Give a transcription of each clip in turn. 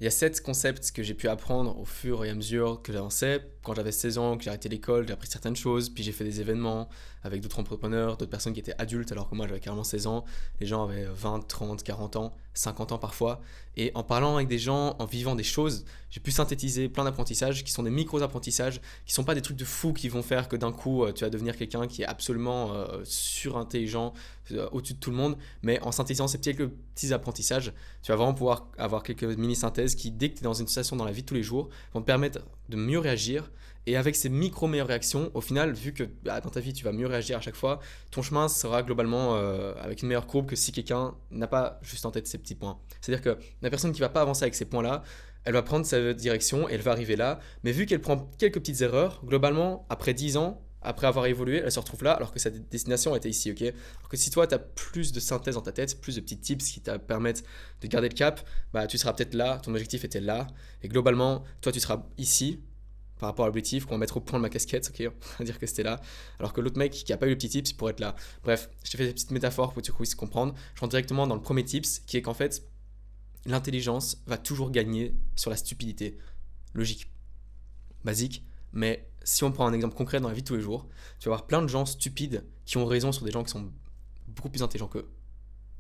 Il y a 7 concepts que j'ai pu apprendre au fur et à mesure que j'avançais. Quand j'avais 16 ans, que j'ai arrêté l'école, j'ai appris certaines choses, puis j'ai fait des événements avec d'autres entrepreneurs, d'autres personnes qui étaient adultes alors que moi j'avais carrément 16 ans. Les gens avaient 20, 30, 40 ans, 50 ans parfois. Et en parlant avec des gens, en vivant des choses, j'ai pu synthétiser plein d'apprentissages qui sont des micro-apprentissages, qui sont pas des trucs de fou qui vont faire que d'un coup tu vas devenir quelqu'un qui est absolument surintelligent, au-dessus de tout le monde, mais en synthétisant ces petits apprentissages, tu vas vraiment pouvoir avoir quelques mini-synthèses qui, dès que tu es dans une situation dans la vie de tous les jours, vont te permettre de mieux réagir. Et avec ces micro-meilleures réactions, au final, vu que dans ta vie tu vas mieux réagir à chaque fois, ton chemin sera globalement avec une meilleure courbe que si quelqu'un n'a pas juste en tête ces petits points. C'est-à-dire que la personne qui va pas avancer avec ces points-là, elle va prendre sa direction et elle va arriver là, mais vu qu'elle prend quelques petites erreurs, globalement, après 10 ans, après avoir évolué, elle se retrouve là alors que sa destination était ici, ok. Alors que si toi, tu as plus de synthèse dans ta tête, plus de petits tips qui te permettent de garder le cap, bah tu seras peut-être là, ton objectif était là, et globalement, toi, tu seras ici par rapport à l'objectif, qu'on va mettre au point de ma casquette, ok, on va dire que c'était là, alors que l'autre mec qui a pas eu le petit tips, il pourrait être là. Bref, je te fais des petites métaphores pour que tu puisses comprendre. Je rentre directement dans le premier tips, qui est qu'en fait, l'intelligence va toujours gagner sur la stupidité. Logique, basique, mais si on prend un exemple concret dans la vie de tous les jours, tu vas avoir plein de gens stupides qui ont raison sur des gens qui sont beaucoup plus intelligents qu'eux.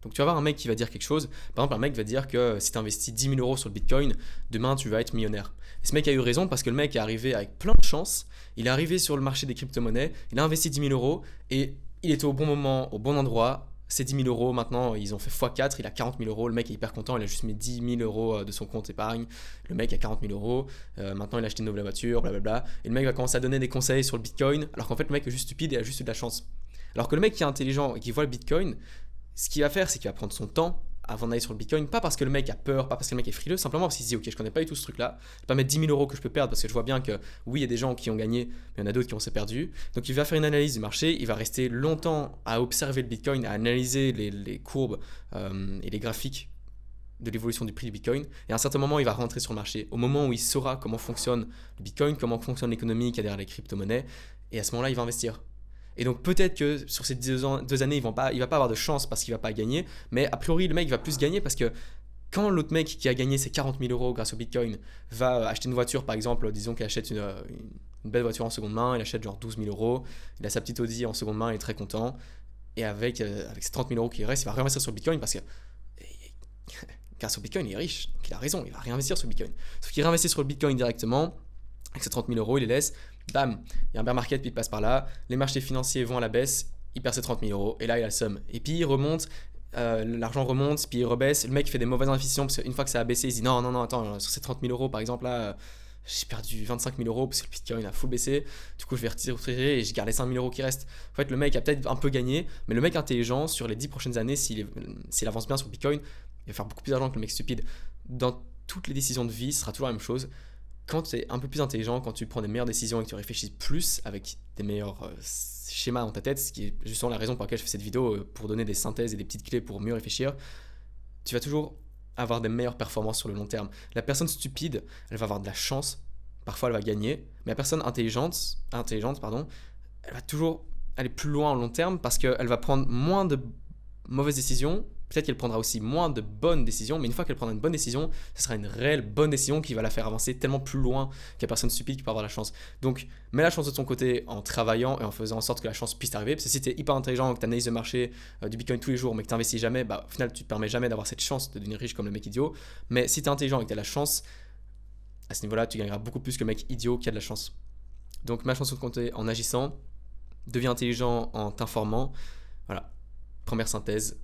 Donc tu vas avoir un mec qui va dire quelque chose, par exemple un mec va dire que si tu investis 10 000 euros sur le Bitcoin, demain tu vas être millionnaire. Et ce mec a eu raison parce que le mec est arrivé avec plein de chance, il est arrivé sur le marché des crypto-monnaies, il a investi 10 000 euros et il était au bon moment, au bon endroit. Ces 10 000 euros, maintenant, ils ont fait x4, il a 40 000 euros. Le mec est hyper content, il a juste mis 10 000 euros de son compte épargne. Le mec a 40 000 euros. Maintenant, il a acheté une nouvelle voiture, blablabla. Et le mec va commencer à donner des conseils sur le Bitcoin, alors qu'en fait, le mec est juste stupide et a juste eu de la chance. Alors que le mec qui est intelligent et qui voit le Bitcoin, ce qu'il va faire, c'est qu'il va prendre son temps avant d'aller sur le Bitcoin, pas parce que le mec a peur, pas parce que le mec est frileux, simplement parce qu'il se dit ok, je connais pas du tout ce truc là, je vais pas mettre 10 000 euros que je peux perdre parce que je vois bien que oui, il y a des gens qui ont gagné, mais il y en a d'autres qui ont s'est perdu. Donc il va faire une analyse du marché, il va rester longtemps à observer le Bitcoin, à analyser les courbes et les graphiques de l'évolution du prix du Bitcoin, et à un certain moment, il va rentrer sur le marché. Au moment où il saura comment fonctionne le Bitcoin, comment fonctionne l'économie qu'il y a derrière les crypto-monnaies, et à ce moment-là, il va investir. Et donc peut-être que sur ces 2 années, il va pas avoir de chance parce qu'il va pas gagner, mais a priori, le mec va plus gagner parce que quand l'autre mec qui a gagné ses 40 000 euros grâce au Bitcoin va acheter une voiture, par exemple, disons qu'il achète une belle voiture en seconde main, il achète genre 12 000 euros, il a sa petite Audi en seconde main, il est très content, et avec ces 30 000 euros qui restent, il va réinvestir sur le Bitcoin parce que grâce au Bitcoin, il est riche, donc il a raison, il va réinvestir sur le Bitcoin. Sauf qu'il réinvestit sur le Bitcoin directement, avec ses 30 000 euros, il les laisse, bam, il y a un bear market, puis il passe par là, les marchés financiers vont à la baisse, il perd ses 30 000 euros, et là il a le somme. Et puis il remonte, l'argent remonte, puis il rebaisse, le mec fait des mauvaises investissements, parce qu'une fois que ça a baissé, il se dit non, non, non, attends, sur ces 30 000 euros par exemple, là, j'ai perdu 25 000 euros parce que le Bitcoin a full baissé, du coup je vais retirer et je garde les 5 000 euros qui restent. En fait, le mec a peut-être un peu gagné, mais le mec intelligent, sur les 10 prochaines années, s'il avance bien sur le Bitcoin, il va faire beaucoup plus d'argent que le mec stupide. Dans toutes les décisions de vie, ce sera toujours la même chose. Quand tu es un peu plus intelligent, quand tu prends des meilleures décisions et que tu réfléchis plus avec des meilleurs schémas dans ta tête, ce qui est justement la raison pour laquelle je fais cette vidéo, pour donner des synthèses et des petites clés pour mieux réfléchir, tu vas toujours avoir des meilleures performances sur le long terme. La personne stupide, elle va avoir de la chance, parfois elle va gagner, mais la personne intelligente pardon, elle va toujours aller plus loin en long terme parce qu'elle va prendre moins de mauvaises décisions. Peut-être qu'elle prendra aussi moins de bonnes décisions, mais une fois qu'elle prendra une bonne décision, ce sera une réelle bonne décision qui va la faire avancer tellement plus loin qu'une personne stupide qui peut avoir la chance. Donc, mets la chance de ton côté en travaillant et en faisant en sorte que la chance puisse t'arriver. Parce que si tu es hyper intelligent, que tu analyses le marché du Bitcoin tous les jours, mais que tu n'investis jamais, bah, au final, tu ne te permets jamais d'avoir cette chance de devenir riche comme le mec idiot. Mais si tu es intelligent et que tu as la chance, à ce niveau-là, tu gagneras beaucoup plus que le mec idiot qui a de la chance. Donc, mets la chance de ton côté en agissant, deviens intelligent en t'informant. Voilà, première synthèse.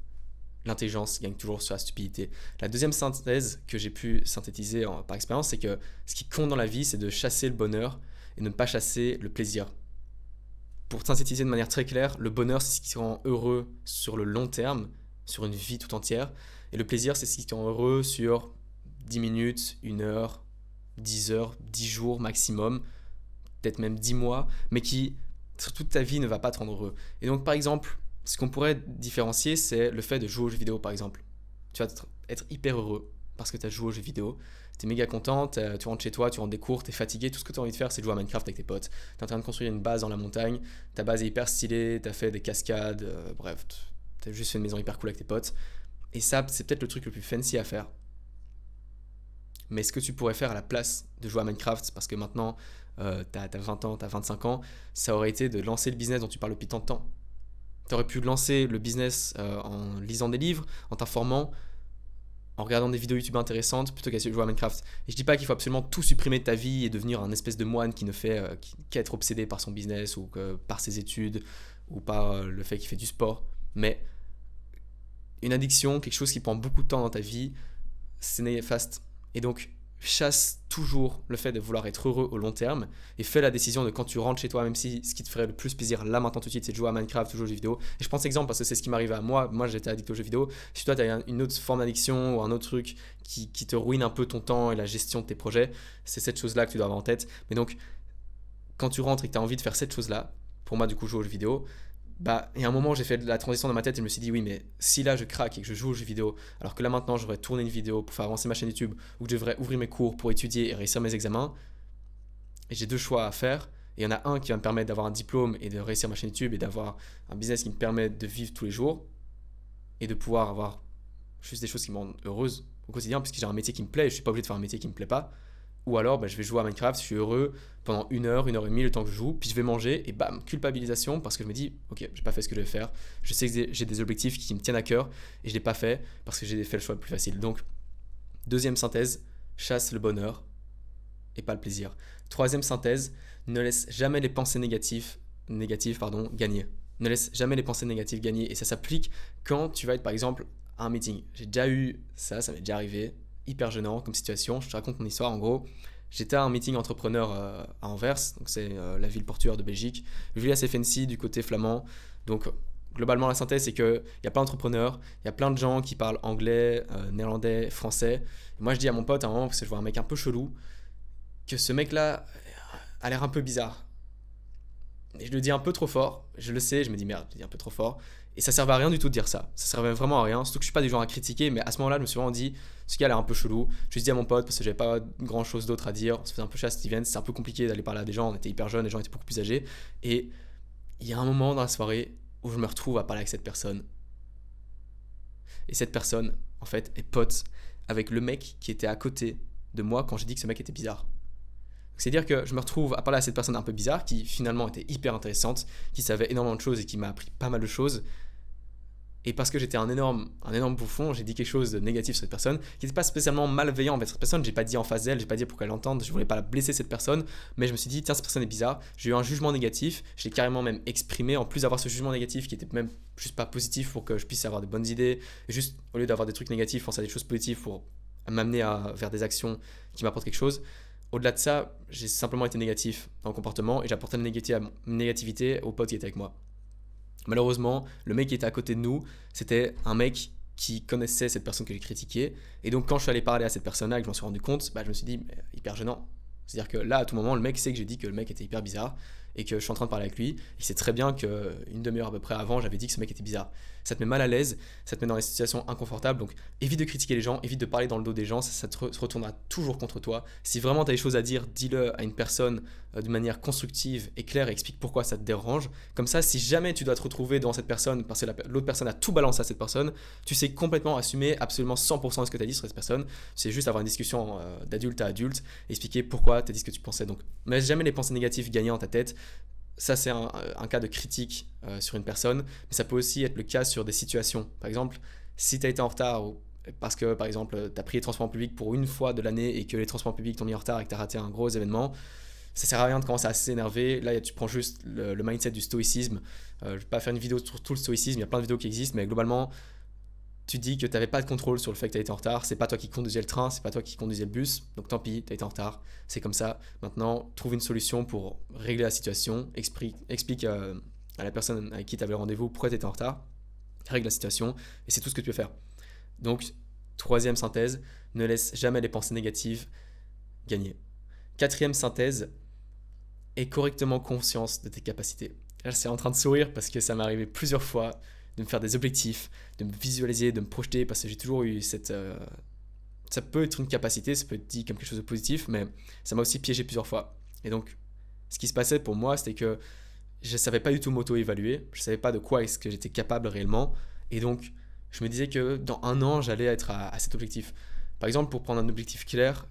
L'intelligence gagne toujours sur la stupidité. La deuxième synthèse que j'ai pu synthétiser par expérience, c'est que ce qui compte dans la vie, c'est de chasser le bonheur et de ne pas chasser le plaisir. Pour synthétiser de manière très claire, le bonheur, c'est ce qui te rend heureux sur le long terme, sur une vie tout entière. Et le plaisir, c'est ce qui te rend heureux sur 10 minutes, 1 heure, 10 heures, 10 jours maximum, peut-être même 10 mois, mais qui, sur toute ta vie, ne va pas te rendre heureux. Et donc, par exemple, ce qu'on pourrait différencier, c'est le fait de jouer aux jeux vidéo, par exemple. Tu vas être hyper heureux parce que tu as joué aux jeux vidéo. Tu es méga content, tu rentres chez toi, tu rentres des cours, tu es fatigué, tout ce que tu as envie de faire, c'est de jouer à Minecraft avec tes potes. Tu es en train de construire une base dans la montagne, ta base est hyper stylée, tu as fait des cascades, bref, tu as juste fait une maison hyper cool avec tes potes. Et ça, c'est peut-être le truc le plus fancy à faire. mais ce que tu pourrais faire à la place de jouer à Minecraft, parce que maintenant, t'as 20 ans, t'as 25 ans, ça aurait été de lancer le business dont tu parles depuis tant de temps. Tu aurais pu lancer le business en lisant des livres, en t'informant, en regardant des vidéos YouTube intéressantes, plutôt qu'à jouer à Minecraft. Et je dis pas qu'il faut absolument tout supprimer de ta vie et devenir un espèce de moine qui ne fait qu'être obsédé par son business ou par ses études ou par le fait qu'il fait du sport. Mais une addiction, quelque chose qui prend beaucoup de temps dans ta vie, c'est néfaste. Et donc, chasse toujours le fait de vouloir être heureux au long terme et fais la décision de quand tu rentres chez toi, même si ce qui te ferait le plus plaisir là maintenant tout de suite c'est de jouer à Minecraft ou jouer aux jeux vidéo. Et je prends cet exemple parce que c'est ce qui m'arrive à moi. Moi j'étais addict aux jeux vidéo. Si toi tu as une autre forme d'addiction ou un autre truc qui te ruine un peu ton temps et la gestion de tes projets, c'est cette chose là que tu dois avoir en tête. Mais donc, quand tu rentres et que tu as envie de faire cette chose là, pour moi du coup jouer aux jeux vidéo, bah, il y a un moment où j'ai fait la transition dans ma tête et je me suis dit oui mais si là je craque et que je joue aux jeux vidéo alors que là maintenant je devrais tourner une vidéo pour faire avancer ma chaîne YouTube ou que je devrais ouvrir mes cours pour étudier et réussir mes examens, et j'ai deux choix à faire et il y en a un qui va me permettre d'avoir un diplôme et de réussir ma chaîne YouTube et d'avoir un business qui me permet de vivre tous les jours et de pouvoir avoir juste des choses qui me rendent heureuse au quotidien puisque j'ai un métier qui me plaît et je suis pas obligé de faire un métier qui me plaît pas. Ou alors, bah, je vais jouer à Minecraft, je suis heureux pendant 1 heure et demie le temps que je joue, puis je vais manger et bam, culpabilisation parce que je me dis, ok, j'ai pas fait ce que je devais faire, je sais que j'ai des objectifs qui me tiennent à cœur et je l'ai pas fait parce que j'ai fait le choix le plus facile. Donc, deuxième synthèse, chasse le bonheur et pas le plaisir. Troisième synthèse, ne laisse jamais les pensées négatives gagner. Ne laisse jamais les pensées négatives gagner et ça s'applique quand tu vas être par exemple à un meeting. J'ai déjà eu ça, ça m'est déjà arrivé. Hyper gênant comme situation. Je te raconte mon histoire. En gros, j'étais à un meeting entrepreneur à Anvers, donc c'est la ville portuaire de Belgique. Ville assez fancy du côté flamand. Donc globalement, la synthèse, c'est qu'il y a plein d'entrepreneurs, il y a plein de gens qui parlent anglais, néerlandais, français. Et moi, je dis à mon pote à un moment, parce que je vois un mec un peu chelou, que ce mec-là a l'air un peu bizarre. Et je le dis un peu trop fort, je le sais, je me dis merde, je le dis un peu trop fort. Et ça servait à rien du tout de dire ça. Ça servait vraiment à rien. Surtout que je suis pas du genre à critiquer, mais à ce moment-là, je me suis vraiment dit, ce gars a l'air un peu chelou. Je lui ai dit à mon pote parce que j'avais pas grand chose d'autre à dire. On se faisait un peu chat Steven, c'est un peu compliqué d'aller parler à des gens. On était hyper jeunes, les gens étaient beaucoup plus âgés. Et il y a un moment dans la soirée où je me retrouve à parler avec cette personne. Et cette personne, en fait, est pote avec le mec qui était à côté de moi quand j'ai dit que ce mec était bizarre. C'est-à-dire que je me retrouve à parler à cette personne un peu bizarre qui finalement était hyper intéressante, qui savait énormément de choses et qui m'a appris pas mal de choses. Et parce que j'étais un énorme bouffon, j'ai dit quelque chose de négatif sur cette personne, qui n'était pas spécialement malveillant envers cette personne. J'ai pas dit en face d'elle, j'ai pas dit pour qu'elle l'entende, je voulais pas la blesser cette personne, mais je me suis dit tiens cette personne est bizarre. J'ai eu un jugement négatif, je l'ai carrément même exprimé. En plus d'avoir ce jugement négatif qui était même juste pas positif pour que je puisse avoir de bonnes idées, juste au lieu d'avoir des trucs négatifs, penser à des choses positives pour m'amener vers des actions qui m'apportent quelque chose. Au-delà de ça, j'ai simplement été négatif dans le comportement et j'apportais la négativité au pote qui était avec moi. Malheureusement, le mec qui était à côté de nous, c'était un mec qui connaissait cette personne que j'ai critiquée. Et donc, quand je suis allé parler à cette personne-là et que je m'en suis rendu compte, je me suis dit, mais, hyper gênant. C'est-à-dire que là, à tout moment, le mec sait que j'ai dit que le mec était hyper bizarre et que je suis en train de parler avec lui. Il sait très bien qu'une demi-heure à peu près avant, j'avais dit que ce mec était bizarre. Ça te met mal à l'aise, ça te met dans des situations inconfortables. Donc, évite de critiquer les gens, évite de parler dans le dos des gens, ça se retournera toujours contre toi. Si vraiment tu as des choses à dire, dis-le à une personne de manière constructive et claire et explique pourquoi ça te dérange. Comme ça, si jamais tu dois te retrouver devant cette personne parce que l'autre personne a tout balancé à cette personne, tu sais complètement assumer absolument 100% de ce que tu as dit sur cette personne. C'est juste avoir une discussion d'adulte à adulte, expliquer pourquoi tu as dit ce que tu pensais. Donc, ne laisse jamais les pensées négatives gagner en ta tête. Ça, c'est un cas de critique sur une personne, mais ça peut aussi être le cas sur des situations. Par exemple, si tu as été en retard parce que, par exemple, tu as pris les transports publics pour une fois de l'année et que les transports publics t'ont mis en retard et que tu as raté un gros événement, ça sert à rien de commencer à s'énerver. Là, tu prends juste le mindset du stoïcisme. Je vais pas faire une vidéo sur tout le stoïcisme, il y a plein de vidéos qui existent, mais globalement, tu dis que tu n'avais pas de contrôle sur le fait que tu as été en retard, c'est pas toi qui conduisais le train, c'est pas toi qui conduisais le bus, donc tant pis, tu as été en retard, c'est comme ça. Maintenant, trouve une solution pour régler la situation, explique à la personne avec qui tu avais le rendez-vous pourquoi tu étais en retard, règle la situation, et c'est tout ce que tu peux faire. Donc, troisième synthèse, ne laisse jamais les pensées négatives gagner. Quatrième synthèse, aie correctement conscience de tes capacités. Là, c'est en train de sourire parce que ça m'est arrivé plusieurs fois de me faire des objectifs, de me visualiser, de me projeter, parce que j'ai toujours eu cette... ça peut être une capacité, ça peut être dit comme quelque chose de positif, mais ça m'a aussi piégé plusieurs fois. Et donc, ce qui se passait pour moi, c'était que je ne savais pas du tout m'auto-évaluer, je ne savais pas de quoi est-ce que j'étais capable réellement, et donc, je me disais que dans 1 an, j'allais être à cet objectif. Par exemple, pour prendre un objectif clair,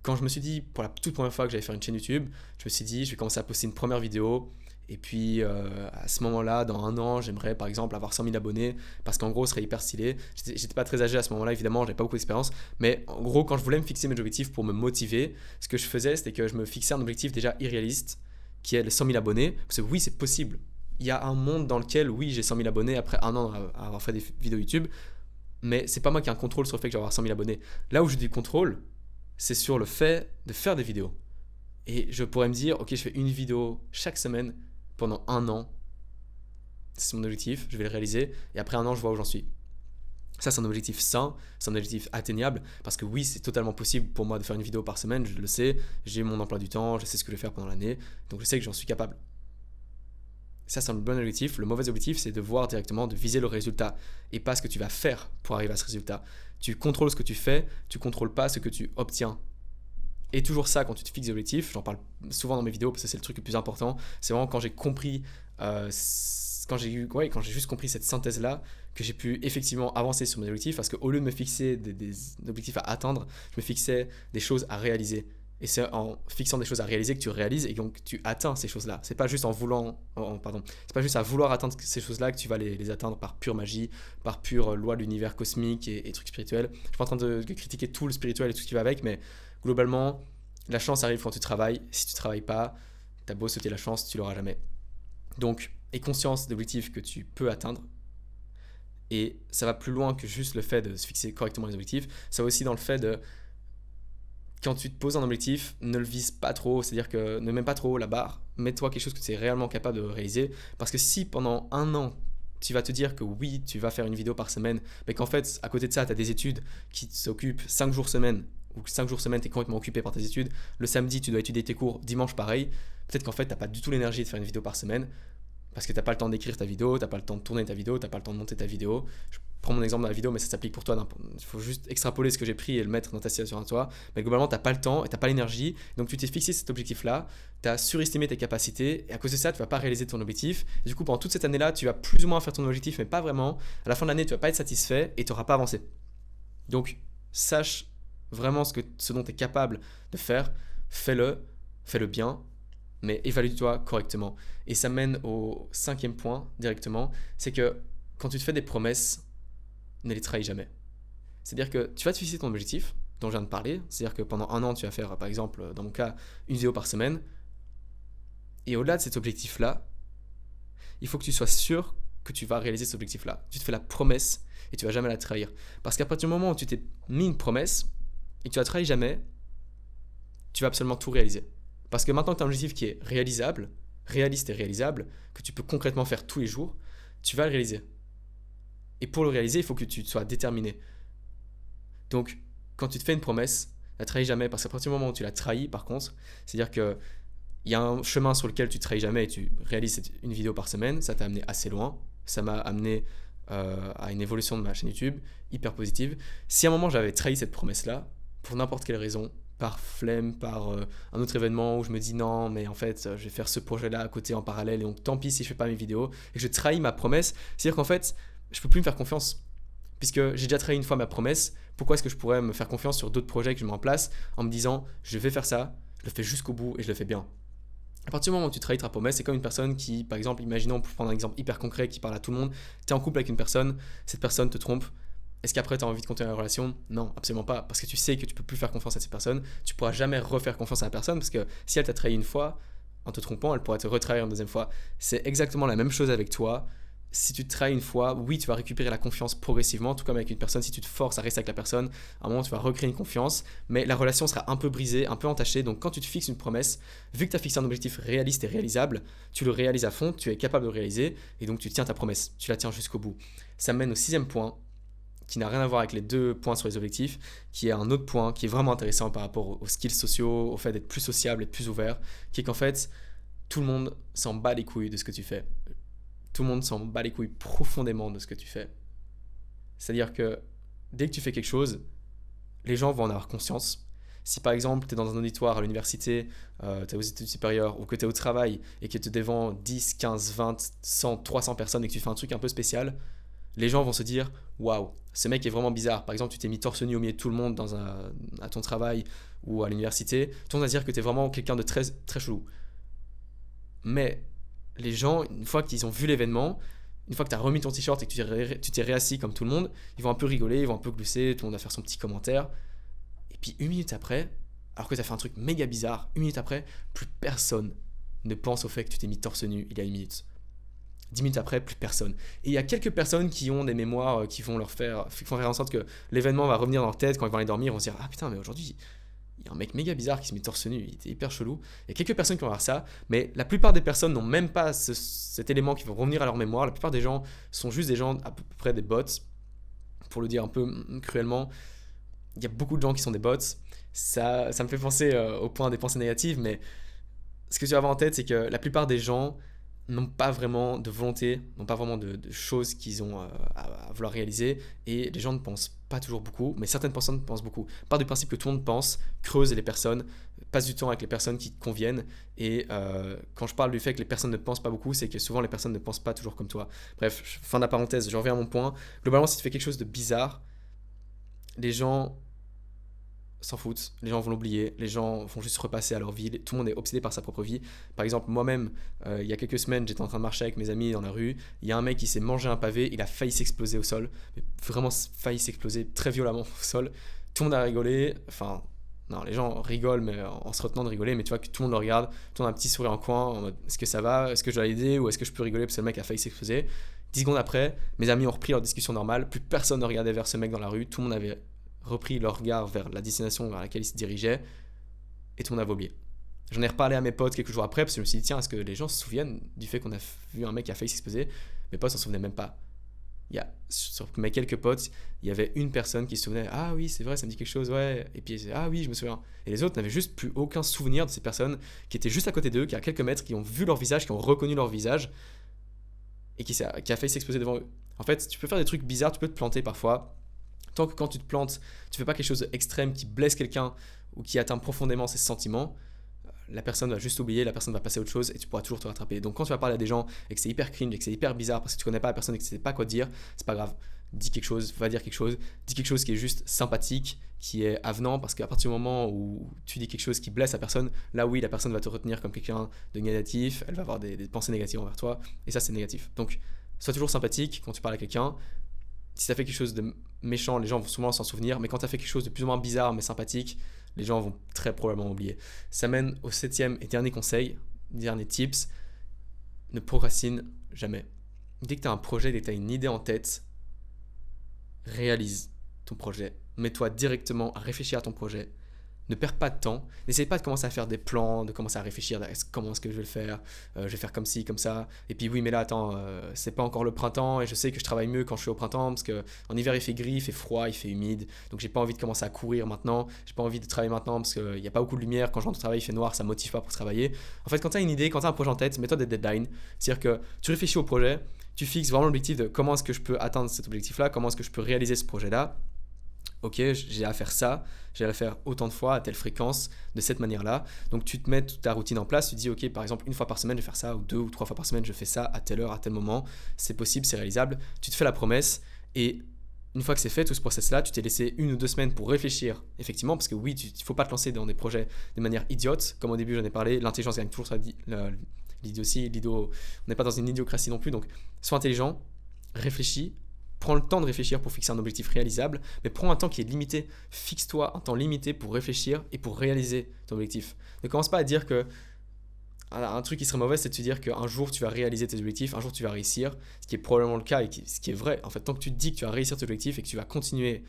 quand je me suis dit pour la toute première fois que j'allais faire une chaîne YouTube, je me suis dit je vais commencer à poster une première vidéo. Et puis à ce moment-là, dans un an, j'aimerais par exemple avoir 100 000 abonnés parce qu'en gros, ce serait hyper stylé. J'étais pas très âgé à ce moment-là, évidemment, j'avais pas beaucoup d'expérience. Mais en gros, quand je voulais me fixer mes objectifs pour me motiver, ce que je faisais, c'était que je me fixais un objectif déjà irréaliste qui est les 100 000 abonnés. Parce que oui, c'est possible. Il y a un monde dans lequel, oui, j'ai 100 000 abonnés après un an à avoir fait des vidéos YouTube. Mais c'est pas moi qui ai un contrôle sur le fait que je vais avoir 100 000 abonnés. Là où je dis contrôle, c'est sur le fait de faire des vidéos. Et je pourrais me dire, ok, je fais une vidéo chaque semaine pendant un an, c'est mon objectif, je vais le réaliser, et après un an, je vois où j'en suis. Ça, c'est un objectif sain, c'est un objectif atteignable, parce que oui, c'est totalement possible pour moi de faire une vidéo par semaine, je le sais, j'ai mon emploi du temps, je sais ce que je vais faire pendant l'année, donc je sais que j'en suis capable. Ça, c'est un bon objectif. Le mauvais objectif, c'est de voir directement, de viser le résultat, et pas ce que tu vas faire pour arriver à ce résultat. Tu contrôles ce que tu fais, tu contrôles pas ce que tu obtiens. Et toujours ça, quand tu te fixes des objectifs, j'en parle souvent dans mes vidéos parce que c'est le truc le plus important, c'est vraiment quand j'ai compris, quand j'ai juste compris cette synthèse-là, que j'ai pu effectivement avancer sur mes objectifs, parce qu'au lieu de me fixer des objectifs à atteindre, je me fixais des choses à réaliser. Et c'est en fixant des choses à réaliser que tu réalises et donc tu atteins ces choses-là. C'est pas juste c'est pas juste à vouloir atteindre ces choses-là que tu vas les atteindre par pure magie, par pure loi de l'univers cosmique et trucs spirituels. Je suis pas en train de critiquer tout le spirituel et tout ce qui va avec, mais globalement, la chance arrive quand tu travailles. Si tu travailles pas, t'as beau sauter la chance, tu l'auras jamais. Donc, aie conscience d'objectifs que tu peux atteindre. Et ça va plus loin que juste le fait de se fixer correctement les objectifs. Ça va aussi dans le fait de, quand tu te poses un objectif, ne le vise pas trop. C'est-à-dire que ne mets pas trop haut la barre. Mets-toi quelque chose que tu es réellement capable de réaliser. Parce que si pendant un an, tu vas te dire que oui, tu vas faire une vidéo par semaine, mais qu'en fait, à côté de ça, tu as des études qui s'occupent 5 jours semaine, ou 5 jours semaine, tu es complètement occupé par tes études, le samedi, tu dois étudier tes cours, dimanche, pareil, peut-être qu'en fait, tu n'as pas du tout l'énergie de faire une vidéo par semaine, parce que tu n'as pas le temps d'écrire ta vidéo, tu n'as pas le temps de tourner ta vidéo, tu n'as pas le temps de monter ta vidéo. Je prends mon exemple de la vidéo, mais ça s'applique pour toi. Il faut juste extrapoler ce que j'ai pris et le mettre dans ta situation à toi. Mais globalement, tu n'as pas le temps et tu n'as pas l'énergie. Donc, tu t'es fixé cet objectif-là, tu as surestimé tes capacités et à cause de ça, tu ne vas pas réaliser ton objectif. Et du coup, pendant toute cette année-là, tu vas plus ou moins faire ton objectif, mais pas vraiment. À la fin de l'année, tu ne vas pas être satisfait et tu n'auras pas avancé. Donc, sache vraiment ce dont tu es capable de faire, fais-le bien, mais évalue-toi correctement. Et ça mène au 5e point directement, c'est que quand tu te fais des promesses, ne les trahis jamais. C'est-à-dire que tu vas te fixer ton objectif, dont je viens de parler, c'est-à-dire que pendant un an, tu vas faire, par exemple, dans mon cas, une vidéo par semaine, et au-delà de cet objectif-là, il faut que tu sois sûr que tu vas réaliser cet objectif-là. Tu te fais la promesse et tu vas jamais la trahir. Parce qu'à partir du moment où tu t'es mis une promesse et que tu la trahis jamais, tu vas absolument tout réaliser. Parce que maintenant que tu as un objectif qui est réalisable, réaliste et réalisable, que tu peux concrètement faire tous les jours, tu vas le réaliser. Et pour le réaliser, il faut que tu sois déterminé. Donc, quand tu te fais une promesse, la trahis jamais. Parce qu'à partir du moment où tu la trahis, par contre, c'est-à-dire qu'il y a un chemin sur lequel tu ne trahis jamais et tu réalises une vidéo par semaine, ça t'a amené assez loin. Ça m'a amené à une évolution de ma chaîne YouTube, hyper positive. Si à un moment j'avais trahi cette promesse-là, pour n'importe quelle raison, par flemme, par un autre événement où je me dis non, mais en fait, je vais faire ce projet-là à côté en parallèle, et donc tant pis si je fais pas mes vidéos, et que je trahis ma promesse, c'est-à-dire qu'en fait, je peux plus me faire confiance. Puisque j'ai déjà trahi une fois ma promesse, pourquoi est-ce que je pourrais me faire confiance sur d'autres projets que je mets en place en me disant je vais faire ça, je le fais jusqu'au bout et je le fais bien. À partir du moment où tu trahis ta promesse, c'est comme une personne qui, par exemple, imaginons pour prendre un exemple hyper concret qui parle à tout le monde, tu es en couple avec une personne, cette personne te trompe. Est-ce qu'après tu as envie de continuer la relation? Non, absolument pas, parce que tu sais que tu peux plus faire confiance à cette personne, tu pourras jamais refaire confiance à la personne, parce que si elle t'a trahi une fois, en te trompant, elle pourrait te retrahir une deuxième fois. C'est exactement la même chose avec toi. Si tu te trahis une fois, oui, tu vas récupérer la confiance progressivement, tout comme avec une personne, si tu te forces à rester avec la personne, à un moment, tu vas recréer une confiance, mais la relation sera un peu brisée, un peu entachée. Donc, quand tu te fixes une promesse, vu que tu as fixé un objectif réaliste et réalisable, tu le réalises à fond, tu es capable de le réaliser, et donc tu tiens ta promesse, tu la tiens jusqu'au bout. Ça mène au 6e point, qui n'a rien à voir avec les 2 points sur les objectifs, qui est un autre point qui est vraiment intéressant par rapport aux skills sociaux, au fait d'être plus sociable et plus ouvert, qui est qu'en fait, tout le monde s'en bat les couilles de ce que tu fais. Tout le monde s'en bat les couilles profondément de ce que tu fais. C'est-à-dire que dès que tu fais quelque chose, les gens vont en avoir conscience. Si par exemple, tu es dans un auditoire à l'université, tu es aux études supérieures, ou que tu es au travail et que tu es devant 10, 15, 20, 100, 300 personnes et que tu fais un truc un peu spécial, les gens vont se dire waouh, ce mec est vraiment bizarre. Par exemple, tu t'es mis torse nu au milieu de tout le monde à ton travail ou à l'université, tout le monde va dire que tu es vraiment quelqu'un de très, très chelou. Mais les gens, une fois qu'ils ont vu l'événement, une fois que tu as remis ton t-shirt et que tu t'es réassis comme tout le monde, ils vont un peu rigoler, ils vont un peu glousser, tout le monde va faire son petit commentaire. Et puis une minute après, alors que tu as fait un truc méga bizarre, une minute après, plus personne ne pense au fait que tu t'es mis torse nu il y a une minute. 10 minutes après, plus personne. Et il y a quelques personnes qui ont des mémoires qui font faire en sorte que l'événement va revenir dans leur tête quand ils vont aller dormir, ils vont se dire ah putain mais aujourd'hui il y a un mec méga bizarre qui se met torse nu, il était hyper chelou. Il y a quelques personnes qui vont avoir ça, mais la plupart des personnes n'ont même pas cet élément qui va revenir à leur mémoire. La plupart des gens sont juste des gens à peu près des bots, pour le dire un peu cruellement. Il y a beaucoup de gens qui sont des bots. Ça me fait penser au point des pensées négatives, mais ce que tu vas avoir en tête, c'est que la plupart des gens n'ont pas vraiment de volonté, n'ont pas vraiment de choses qu'ils ont à vouloir réaliser, et les gens ne pensent pas toujours beaucoup, mais certaines personnes pensent beaucoup. Part du principe que tout le monde pense, creuse les personnes, passe du temps avec les personnes qui te conviennent, et quand je parle du fait que les personnes ne pensent pas beaucoup, c'est que souvent les personnes ne pensent pas toujours comme toi. Bref, fin de la parenthèse, je reviens à mon point. Globalement, si tu fais quelque chose de bizarre, les gens s'en foutent, les gens vont l'oublier, les gens vont juste repasser à leur vie, tout le monde est obsédé par sa propre vie. Par exemple, moi-même, il y a quelques semaines, j'étais en train de marcher avec mes amis dans la rue, il y a un mec qui s'est mangé un pavé, il a failli s'exploser au sol, mais vraiment failli s'exploser très violemment au sol. Tout le monde a rigolé, enfin, non, les gens rigolent mais en se retenant de rigoler, mais tu vois que tout le monde le regarde, tout le monde a un petit sourire en coin, en mode est-ce que ça va, est-ce que je dois l'aider ou est-ce que je peux rigoler parce que le mec a failli s'exploser. 10 secondes après, mes amis ont repris leur discussion normale, plus personne ne regardait vers ce mec dans la rue, tout le monde avait repris leur regard vers la destination vers laquelle ils se dirigeaient, et tout le monde avait oublié. J'en ai reparlé à mes potes quelques jours après, parce que je me suis dit, tiens, est-ce que les gens se souviennent du fait qu'on a vu un mec qui a failli s'exposer? Mes potes s'en souvenaient même pas. Sur mes quelques potes, il y avait une personne qui se souvenait, ah oui, c'est vrai, ça me dit quelque chose, ouais, et puis ah oui, je me souviens. Et les autres n'avaient juste plus aucun souvenir de ces personnes qui étaient juste à côté d'eux, qui à quelques mètres, qui ont vu leur visage, qui ont reconnu leur visage, et qui a failli s'exposer devant eux. En fait, tu peux faire des trucs bizarres, tu peux te planter parfois. Tant que quand tu te plantes, tu fais pas quelque chose d'extrême qui blesse quelqu'un ou qui atteint profondément ses sentiments, la personne va juste oublier, la personne va passer à autre chose et tu pourras toujours te rattraper. Donc quand tu vas parler à des gens et que c'est hyper cringe et que c'est hyper bizarre parce que tu connais pas la personne et que tu sais pas quoi dire, c'est pas grave. Dis quelque chose, va dire quelque chose, dis quelque chose qui est juste sympathique, qui est avenant, parce qu'à partir du moment où tu dis quelque chose qui blesse la personne, là oui, la personne va te retenir comme quelqu'un de négatif, elle va avoir des pensées négatives envers toi et ça c'est négatif. Donc sois toujours sympathique quand tu parles à quelqu'un. Si tu as fait quelque chose de méchant, les gens vont souvent s'en souvenir, mais quand tu as fait quelque chose de plus ou moins bizarre mais sympathique, les gens vont très probablement oublier. Ça mène au 7e et dernier conseil, dernier tips, ne procrastine jamais. Dès que tu as un projet, dès que tu as une idée en tête, réalise ton projet. Mets-toi directement à réfléchir à ton projet. Ne perds pas de temps. N'essaye pas de commencer à faire des plans, de commencer à réfléchir comment est-ce que je vais le faire. Je vais faire comme ci, comme ça. Et puis oui, mais là, attends, c'est pas encore le printemps et je sais que je travaille mieux quand je suis au printemps parce qu'en hiver, il fait gris, il fait froid, il fait humide. Donc j'ai pas envie de commencer à courir maintenant. J'ai pas envie de travailler maintenant parce qu'il n'y a pas beaucoup de lumière. Quand je rentre au travail, il fait noir, ça me motive pas pour travailler. En fait, quand tu as une idée, quand tu as un projet en tête, mets-toi des deadlines. C'est-à-dire que tu réfléchis au projet, tu fixes vraiment l'objectif de comment est-ce que je peux atteindre cet objectif-là, comment est-ce que je peux réaliser ce projet-là. Ok, j'ai à faire ça, j'ai à le faire autant de fois, à telle fréquence, de cette manière-là. Donc tu te mets toute ta routine en place, tu te dis ok, par exemple, une fois par semaine, je vais faire ça, ou 2 ou 3 fois par semaine, je fais ça à telle heure, à tel moment. C'est possible, c'est réalisable. Tu te fais la promesse, et une fois que c'est fait, tout ce process-là, tu t'es laissé 1 ou 2 semaines pour réfléchir, effectivement, parce que oui, il ne faut pas te lancer dans des projets de manière idiote. Comme au début, j'en ai parlé, l'intelligence gagne toujours sur l'idiotie. On n'est pas dans une idiocratie non plus, donc sois intelligent, réfléchis. Prends le temps de réfléchir pour fixer un objectif réalisable, mais prends un temps qui est limité. Fixe-toi un temps limité pour réfléchir et pour réaliser ton objectif. Ne commence pas à dire que un truc qui serait mauvais, c'est de te dire qu'un jour tu vas réaliser tes objectifs, un jour tu vas réussir, ce qui est probablement le cas et ce qui est vrai. En fait, tant que tu te dis que tu vas réussir tes objectifs et que tu vas continuer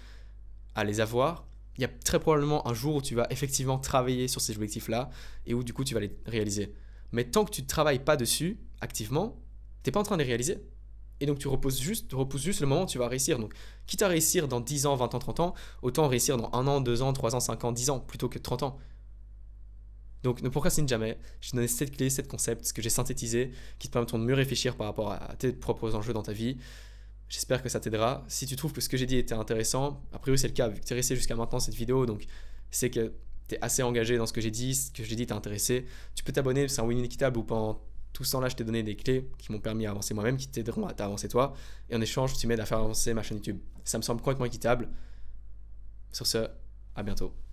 à les avoir, il y a très probablement un jour où tu vas effectivement travailler sur ces objectifs-là et où du coup tu vas les réaliser. Mais tant que tu ne travailles pas dessus activement, tu n'es pas en train de les réaliser. Et donc tu repousses juste le moment où tu vas réussir. Donc quitte à réussir dans 10 ans, 20 ans, 30 ans, autant réussir dans 1 an, 2 ans, 3 ans, 5 ans, 10 ans, plutôt que 30 ans. Donc ne procrastine jamais. Je t'ai donné 7 clés, 7 concepts que j'ai synthétisés, qui te permettront de mieux réfléchir par rapport à tes propres enjeux dans ta vie. J'espère que ça t'aidera. Si tu trouves que ce que j'ai dit était intéressant, a priori c'est le cas, vu que tu es resté jusqu'à maintenant cette vidéo, donc c'est que tu es assez engagé dans ce que j'ai dit t'es intéressé. Tu peux t'abonner, c'est un win-win équitable où pendant tout ce temps-là, je t'ai donné des clés qui m'ont permis d'avancer moi-même, qui t'aideront à t'avancer toi. Et en échange, tu m'aides à faire avancer ma chaîne YouTube. Ça me semble complètement équitable. Sur ce, à bientôt.